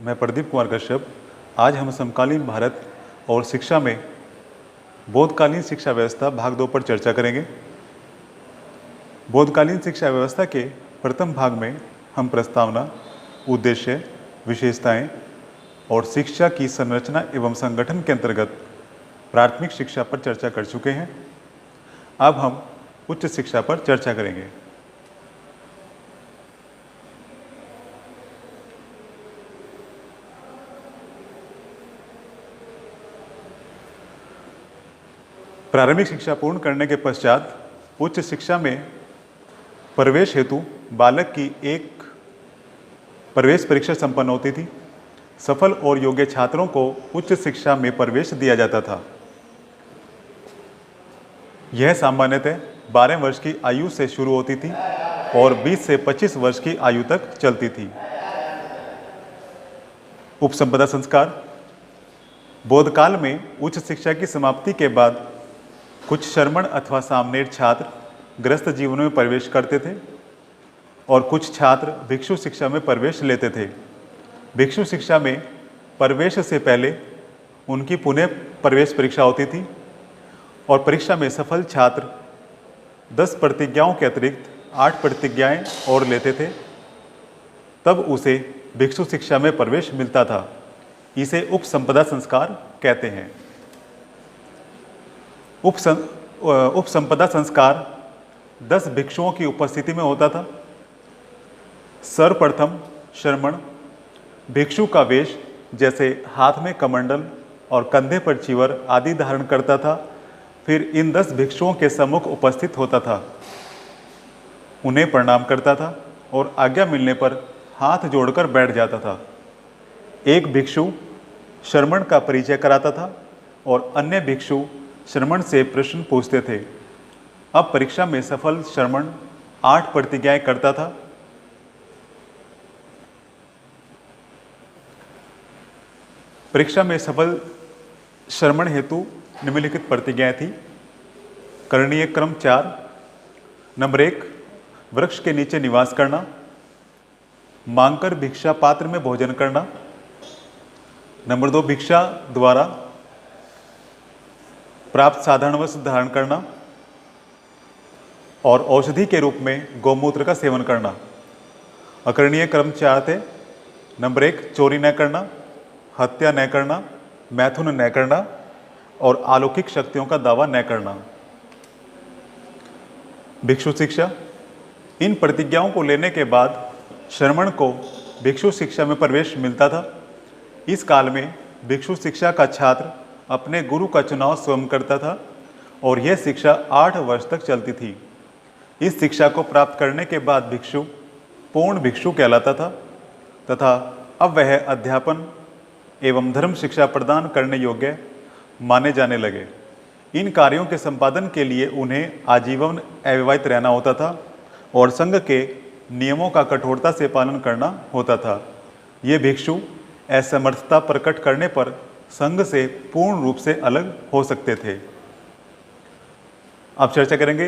मैं प्रदीप कुमार कश्यप। आज हम समकालीन भारत और शिक्षा में बोधकालीन शिक्षा व्यवस्था भाग 2 पर चर्चा करेंगे। बोधकालीन शिक्षा व्यवस्था के प्रथम भाग में हम प्रस्तावना, उद्देश्य, विशेषताएं और शिक्षा की संरचना एवं संगठन के अंतर्गत प्राथमिक शिक्षा पर चर्चा कर चुके हैं। अब हम उच्च शिक्षा पर चर्चा करेंगे। प्रारंभिक शिक्षा पूर्ण करने के पश्चात उच्च शिक्षा में प्रवेश हेतु बालक की एक प्रवेश परीक्षा संपन्न होती थी। सफल और योग्य छात्रों को उच्च शिक्षा में प्रवेश दिया जाता था। यह सामान्यतः 12 वर्ष की आयु से शुरू होती थी और 20 से 25 वर्ष की आयु तक चलती थी। उपसंपदा संस्कार। बोधकाल में उच्च शिक्षा की समाप्ति के बाद कुछ शर्मण अथवा सामनेर छात्र गृहस्थ जीवन में प्रवेश करते थे और कुछ छात्र भिक्षु शिक्षा में प्रवेश लेते थे। भिक्षु शिक्षा में प्रवेश से पहले उनकी पुनः प्रवेश परीक्षा होती थी और परीक्षा में सफल छात्र 10 प्रतिज्ञाओं के अतिरिक्त 8 प्रतिज्ञाएं और लेते थे, तब उसे भिक्षु शिक्षा में प्रवेश मिलता था। इसे उपसंपदा संस्कार कहते हैं। उपसंपदा संस्कार 10 भिक्षुओं की उपस्थिति में होता था। सर्वप्रथम शर्मण भिक्षु का वेश, जैसे हाथ में कमंडल और कंधे पर चिवर आदि धारण करता था। फिर इन 10 भिक्षुओं के सम्मुख उपस्थित होता था, उन्हें प्रणाम करता था और आज्ञा मिलने पर हाथ जोड़कर बैठ जाता था। एक भिक्षु शर्मण का परिचय कराता था और अन्य भिक्षु शर्मण से प्रश्न पूछते थे। अब परीक्षा में सफल शर्मण 8 प्रतिज्ञाएं करता था। परीक्षा में सफल शर्मण हेतु निम्नलिखित प्रतिज्ञाएं थी। करणीय क्रम 4। नंबर 1, वृक्ष के नीचे निवास करना। मांगकर भिक्षा पात्र में भोजन करना। नंबर 2, भिक्षा द्वारा प्राप्त साधारण वस्त्र धारण करना और औषधि के रूप में गौमूत्र का सेवन करना। अकरणीय क्रम 4 थे। नंबर 1, चोरी न करना, हत्या न करना, मैथुन न करना और अलौकिक शक्तियों का दावा न करना। भिक्षु शिक्षा। इन प्रतिज्ञाओं को लेने के बाद शर्मण को भिक्षु शिक्षा में प्रवेश मिलता था। इस काल में भिक्षु शिक्षा का छात्र अपने गुरु का चुनाव स्वयं करता था और यह शिक्षा 8 वर्ष तक चलती थी। इस शिक्षा को प्राप्त करने के बाद भिक्षु पूर्ण भिक्षु कहलाता था तथा अब वह अध्यापन एवं धर्म शिक्षा प्रदान करने योग्य माने जाने लगे। इन कार्यों के संपादन के लिए उन्हें आजीवन अविवाहित रहना होता था और संघ के नियमों का कठोरता से पालन करना होता था। ये भिक्षु असमर्थता प्रकट करने पर संघ से पूर्ण रूप से अलग हो सकते थे। अब चर्चा करेंगे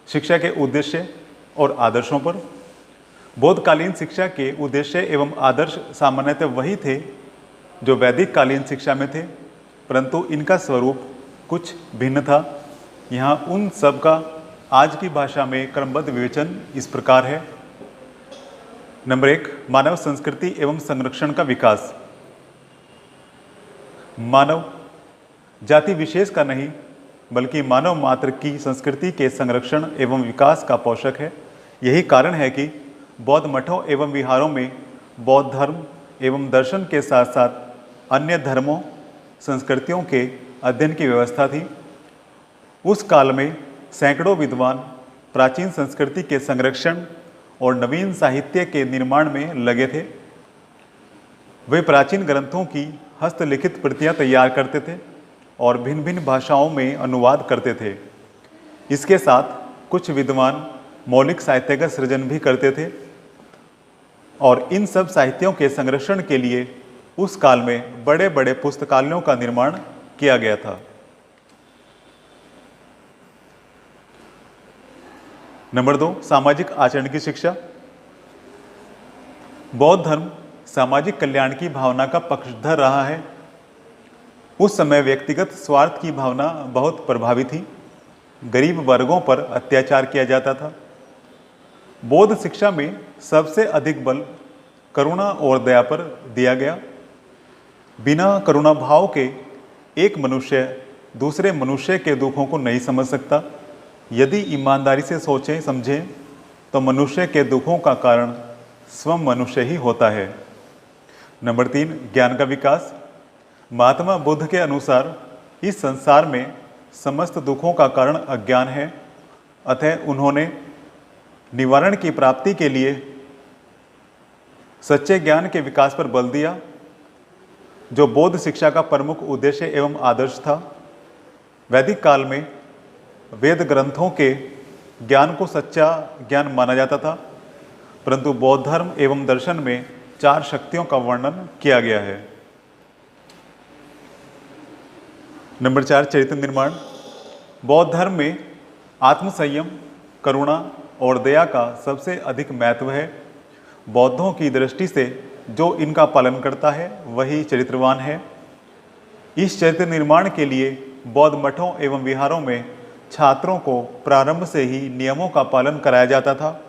शिक्षा के उद्देश्य और आदर्शों पर। बोधकालीन शिक्षा के उद्देश्य एवं आदर्श सामान्यतः वही थे जो वैदिक कालीन शिक्षा में थे, परंतु इनका स्वरूप कुछ भिन्न था। यहाँ उन सब का आज की भाषा में क्रमबद्ध विवेचन इस प्रकार है। नंबर 1, मानव संस्कृति एवं संरक्षण का विकास। मानव जाति विशेष का नहीं बल्कि मानव मात्र की संस्कृति के संरक्षण एवं विकास का पोषक है। यही कारण है कि बौद्ध मठों एवं विहारों में बौद्ध धर्म एवं दर्शन के साथ साथ अन्य धर्मों संस्कृतियों के अध्ययन की व्यवस्था थी। उस काल में सैकड़ों विद्वान प्राचीन संस्कृति के संरक्षण और नवीन साहित्य के निर्माण में लगे थे। वे प्राचीन ग्रंथों की हस्तलिखित प्रतियां तैयार करते थे और भिन्न भिन्न भाषाओं में अनुवाद करते थे। इसके साथ कुछ विद्वान मौलिक साहित्य का सृजन भी करते थे और इन सब साहित्यों के संरक्षण के लिए उस काल में बड़े बड़े पुस्तकालयों का निर्माण किया गया था। नंबर 2, सामाजिक आचरण की शिक्षा। बौद्ध धर्म सामाजिक कल्याण की भावना का पक्षधर रहा है। उस समय व्यक्तिगत स्वार्थ की भावना बहुत प्रभावी थी। गरीब वर्गों पर अत्याचार किया जाता था। बौद्ध शिक्षा में सबसे अधिक बल करुणा और दया पर दिया गया। बिना करुणा भाव के एक मनुष्य दूसरे मनुष्य के दुखों को नहीं समझ सकता। यदि ईमानदारी से सोचें समझें तो मनुष्य के दुखों का कारण स्वयं मनुष्य ही होता है। नंबर 3, ज्ञान का विकास। महात्मा बुद्ध के अनुसार इस संसार में समस्त दुखों का कारण अज्ञान है। अतः उन्होंने निवारण की प्राप्ति के लिए सच्चे ज्ञान के विकास पर बल दिया, जो बौद्ध शिक्षा का प्रमुख उद्देश्य एवं आदर्श था। वैदिक काल में वेद ग्रंथों के ज्ञान को सच्चा ज्ञान माना जाता था, परंतु बौद्ध धर्म एवं दर्शन में 4 शक्तियों का वर्णन किया गया है। नंबर 4, चरित्र निर्माण। बौद्ध धर्म में आत्मसंयम, करुणा और दया का सबसे अधिक महत्व है। बौद्धों की दृष्टि से जो इनका पालन करता है वही चरित्रवान है। इस चरित्र निर्माण के लिए बौद्ध मठों एवं विहारों में छात्रों को प्रारंभ से ही नियमों का पालन कराया जाता था।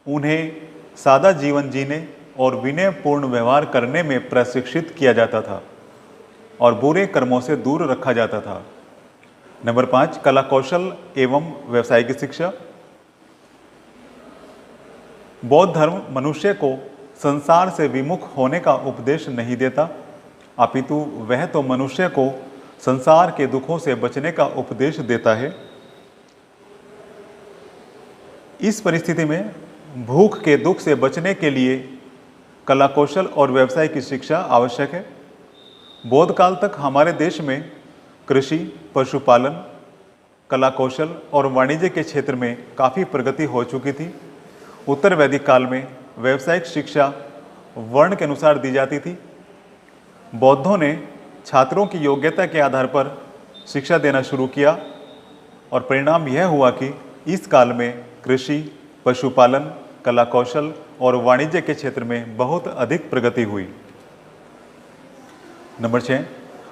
उन्हें सादा जीवन जीने और विनयपूर्ण व्यवहार करने में प्रशिक्षित किया जाता था और बुरे कर्मों से दूर रखा जाता था। नंबर 5, कला कौशल एवं व्यावसायिक शिक्षा। बौद्ध धर्म मनुष्य को संसार से विमुख होने का उपदेश नहीं देता, अपितु वह तो मनुष्य को संसार के दुखों से बचने का उपदेश देता है। इस परिस्थिति में भूख के दुख से बचने के लिए कला कौशल और व्यवसाय की शिक्षा आवश्यक है। बौद्ध काल तक हमारे देश में कृषि, पशुपालन, कला कौशल और वाणिज्य के क्षेत्र में काफ़ी प्रगति हो चुकी थी। उत्तर वैदिक काल में व्यावसायिक शिक्षा वर्ण के अनुसार दी जाती थी। बौद्धों ने छात्रों की योग्यता के आधार पर शिक्षा देना शुरू किया और परिणाम यह हुआ कि इस काल में कृषि, पशुपालन, कला कौशल और वाणिज्य के क्षेत्र में बहुत अधिक प्रगति हुई। नंबर 6,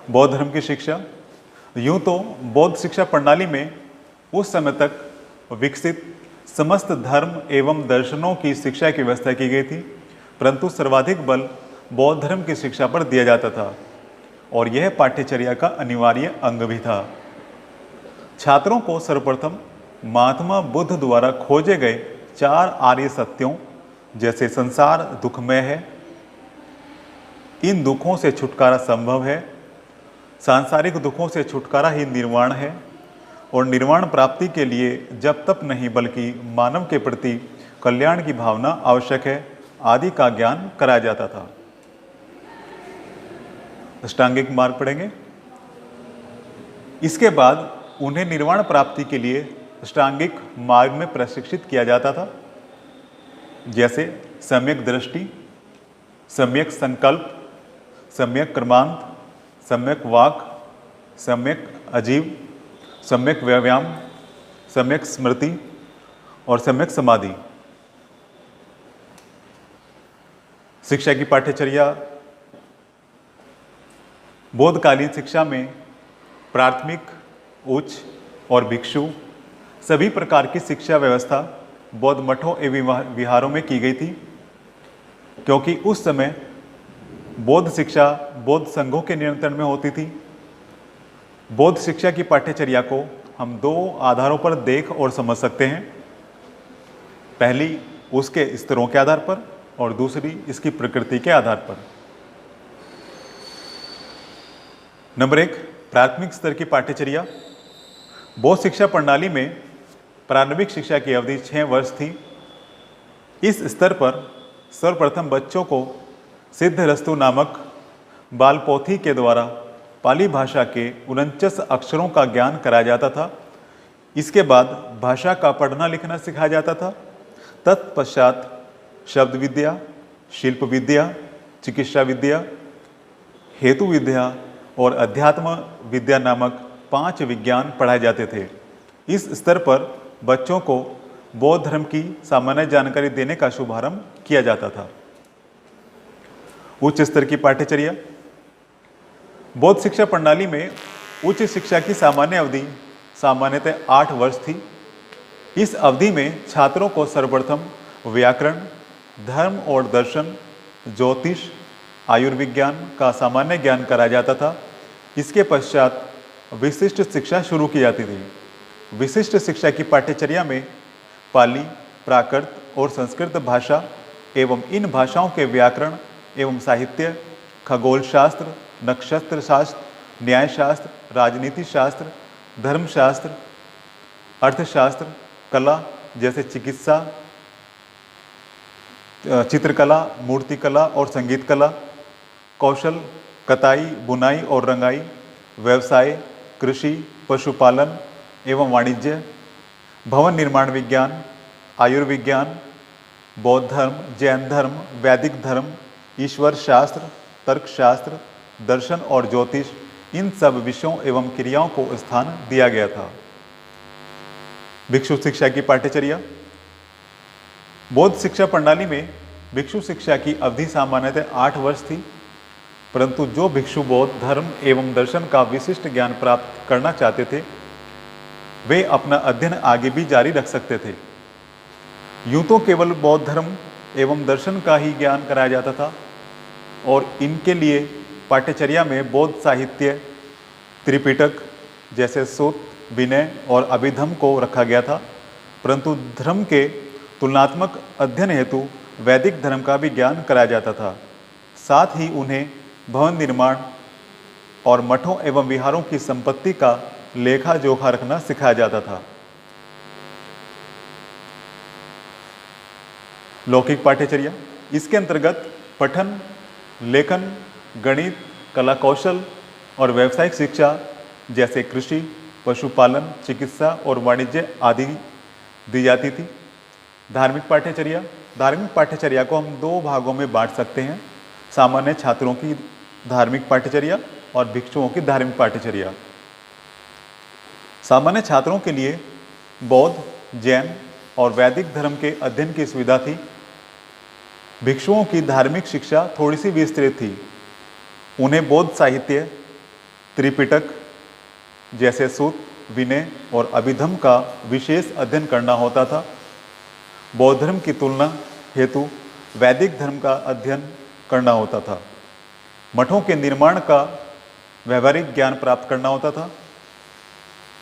बौद्ध धर्म की शिक्षा। यूं तो बौद्ध शिक्षा प्रणाली में उस समय तक विकसित समस्त धर्म एवं दर्शनों की शिक्षा की व्यवस्था की गई थी, परंतु सर्वाधिक बल बौद्ध धर्म की शिक्षा पर दिया जाता था और यह पाठ्यचर्या का अनिवार्य अंग भी था। छात्रों को सर्वप्रथम महात्मा बुद्ध द्वारा खोजे गए 4 आर्य सत्यों जैसे संसार दुखमय है, इन दुखों से छुटकारा संभव है, सांसारिक दुखों से छुटकारा ही निर्वाण है और निर्वाण प्राप्ति के लिए जप तप नहीं बल्कि मानव के प्रति कल्याण की भावना आवश्यक है आदि का ज्ञान कराया जाता था। अष्टांगिक मार्ग पढ़ेंगे। इसके बाद उन्हें निर्वाण प्राप्ति के लिए अष्टांगिक मार्ग में प्रशिक्षित किया जाता था, जैसे सम्यक दृष्टि, सम्यक संकल्प, सम्यक कर्मांत, सम्यक वाक, सम्यक अजीव, सम्यक व्यायाम, सम्यक स्मृति और सम्यक समाधि। शिक्षा की पाठ्यचर्या। बौद्धकालीन शिक्षा में प्राथमिक, उच्च और भिक्षु सभी प्रकार की शिक्षा व्यवस्था बौद्ध मठों एवं विहारों में की गई थी, क्योंकि उस समय बौद्ध शिक्षा बौद्ध संघों के नियंत्रण में होती थी। बौद्ध शिक्षा की पाठ्यचर्या को हम 2 आधारों पर देख और समझ सकते हैं। पहली उसके स्तरों के आधार पर और दूसरी इसकी प्रकृति के आधार पर। नंबर 1, प्राथमिक स्तर की पाठ्यचर्या। बौद्ध शिक्षा प्रणाली में प्रारंभिक शिक्षा की अवधि 6 वर्ष थी। इस स्तर पर सर्वप्रथम बच्चों को सिद्धरस्तु नामक बाल पोथी के द्वारा पाली भाषा के 49 अक्षरों का ज्ञान कराया जाता था। इसके बाद भाषा का पढ़ना लिखना सिखाया जाता था। तत्पश्चात शब्द विद्या, शिल्प विद्या, चिकित्सा विद्या, हेतु विद्या और अध्यात्म विद्या नामक 5 विज्ञान पढ़ाए जाते थे। इस स्तर पर बच्चों को बौद्ध धर्म की सामान्य जानकारी देने का शुभारंभ किया जाता था। उच्च स्तर की पाठ्यचर्या। बौद्ध शिक्षा प्रणाली में उच्च शिक्षा की सामान्य अवधि सामान्यतः 8 वर्ष थी। इस अवधि में छात्रों को सर्वप्रथम व्याकरण, धर्म और दर्शन, ज्योतिष, आयुर्विज्ञान का सामान्य ज्ञान कराया जाता था। इसके पश्चात विशिष्ट शिक्षा शुरू की जाती थी। विशिष्ट शिक्षा की पाठ्यचर्या में पाली, प्राकृत और संस्कृत भाषा एवं इन भाषाओं के व्याकरण एवं साहित्य, खगोल शास्त्र, नक्षत्र शास्त्र, न्याय शास्त्र, राजनीति शास्त्र, धर्मशास्त्र, अर्थशास्त्र, कला जैसे चिकित्सा, चित्रकला, मूर्तिकला और संगीत कला, कौशल, कताई, बुनाई और रंगाई, व्यवसाय, कृषि, पशुपालन एवं वाणिज्य, भवन निर्माण विज्ञान, आयुर्विज्ञान, बौद्ध धर्म, जैन धर्म, वैदिक धर्म, ईश्वर शास्त्र, तर्कशास्त्र, दर्शन और ज्योतिष, इन सब विषयों एवं क्रियाओं को स्थान दिया गया था। भिक्षु शिक्षा की पाठ्यचर्या। बौद्ध शिक्षा प्रणाली में भिक्षु शिक्षा की अवधि सामान्यतः 8 वर्ष थी, परंतु जो भिक्षु बौद्ध धर्म एवं दर्शन का विशिष्ट ज्ञान प्राप्त करना चाहते थे वे अपना अध्ययन आगे भी जारी रख सकते थे। यूं तो केवल बौद्ध धर्म एवं दर्शन का ही ज्ञान कराया जाता था और इनके लिए पाठ्यचर्या में बौद्ध साहित्य, त्रिपिटक जैसे सूत, विनय और अभिधम को रखा गया था, परंतु धर्म के तुलनात्मक अध्ययन हेतु वैदिक धर्म का भी ज्ञान कराया जाता था। साथ ही उन्हें भवन निर्माण और मठों एवं विहारों की संपत्ति का लेखा जोखा रखना सिखाया जाता था। लौकिक पाठ्यचर्या। इसके अंतर्गत पठन, लेखन, गणित, कला कौशल और व्यावसायिक शिक्षा जैसे कृषि, पशुपालन, चिकित्सा और वाणिज्य आदि दी जाती थी। धार्मिक पाठ्यचर्या। धार्मिक पाठ्यचर्या को हम 2 भागों में बांट सकते हैं, सामान्य छात्रों की धार्मिक पाठ्यचर्या और भिक्षुओं की धार्मिक पाठ्यचर्या। सामान्य छात्रों के लिए बौद्ध, जैन और वैदिक धर्म के अध्ययन की सुविधा थी। भिक्षुओं की धार्मिक शिक्षा थोड़ी सी विस्तृत थी। उन्हें बौद्ध साहित्य, त्रिपिटक जैसे सूत, विनय और अभिधम का विशेष अध्ययन करना होता था। बौद्ध धर्म की तुलना हेतु वैदिक धर्म का अध्ययन करना होता था। मठों के निर्माण का व्यावहारिक ज्ञान प्राप्त करना होता था।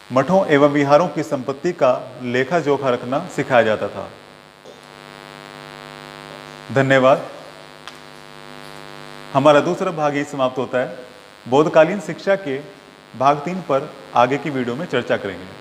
मठों एवं विहारों की संपत्ति का लेखा जोखा रखना सिखाया जाता था। धन्यवाद। हमारा दूसरा भाग ही समाप्त होता है। बौद्धकालीन शिक्षा के भाग 3 पर आगे की वीडियो में चर्चा करेंगे।